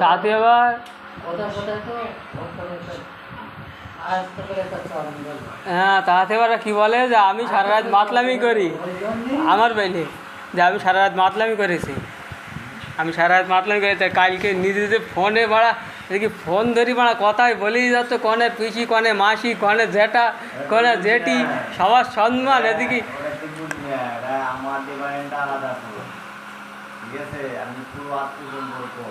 তাতে আবার হ্যাঁ, তাতে এবার কী বলে যে আমি সারা রাত মাতলামি করি, আমার বাইলে যে আমি সারা রাত মাতলামি করেছি, আমি সারা রাত মাতলামি করি। তাই কালকে নিজে ফোনে বাড়া দেখি ফোন ধরি বাড়া কথাই বলেই যাচ্ছে, কনে পিসি, কনে মাসি, কনে জেঠা, কনে জেঠি, সবার সম্মান এদিকে। আমার ডিমান্ডটা আলাদা পুরো, ঠিক আছে। আমি পুরো আত্মীয়জন বলবো,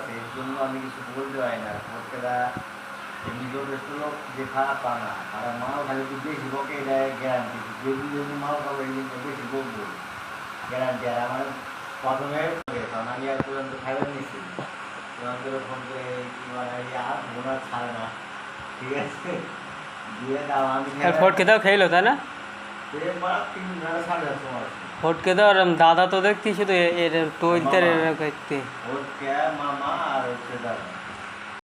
সেই জন্য আমি কিছু বলতে পারি না। ভোটকেরা নিজস্ব লোক যে খারাপ পা না, আর মাও খালি একটু বেশি বকে দেয়, গ্যারান্টি যেগুলো মাও খাবো এই জিনিসটা বেশি বকবো, গ্যারান্টি। আর আমার প্রথমে কারণ আমি আর পর্যন্ত খাইবার নিচ্ছি, তোমাদের ফোন করে আর বোনার ছাড়ে না, ঠিক আছে। দিয়ে দাও আমি ফটকে দাও খেলো, তাই না? ফটকে দাও। দাদা তো দেখছি শুধু এর টইতে মামা আর হচ্ছে দাদা।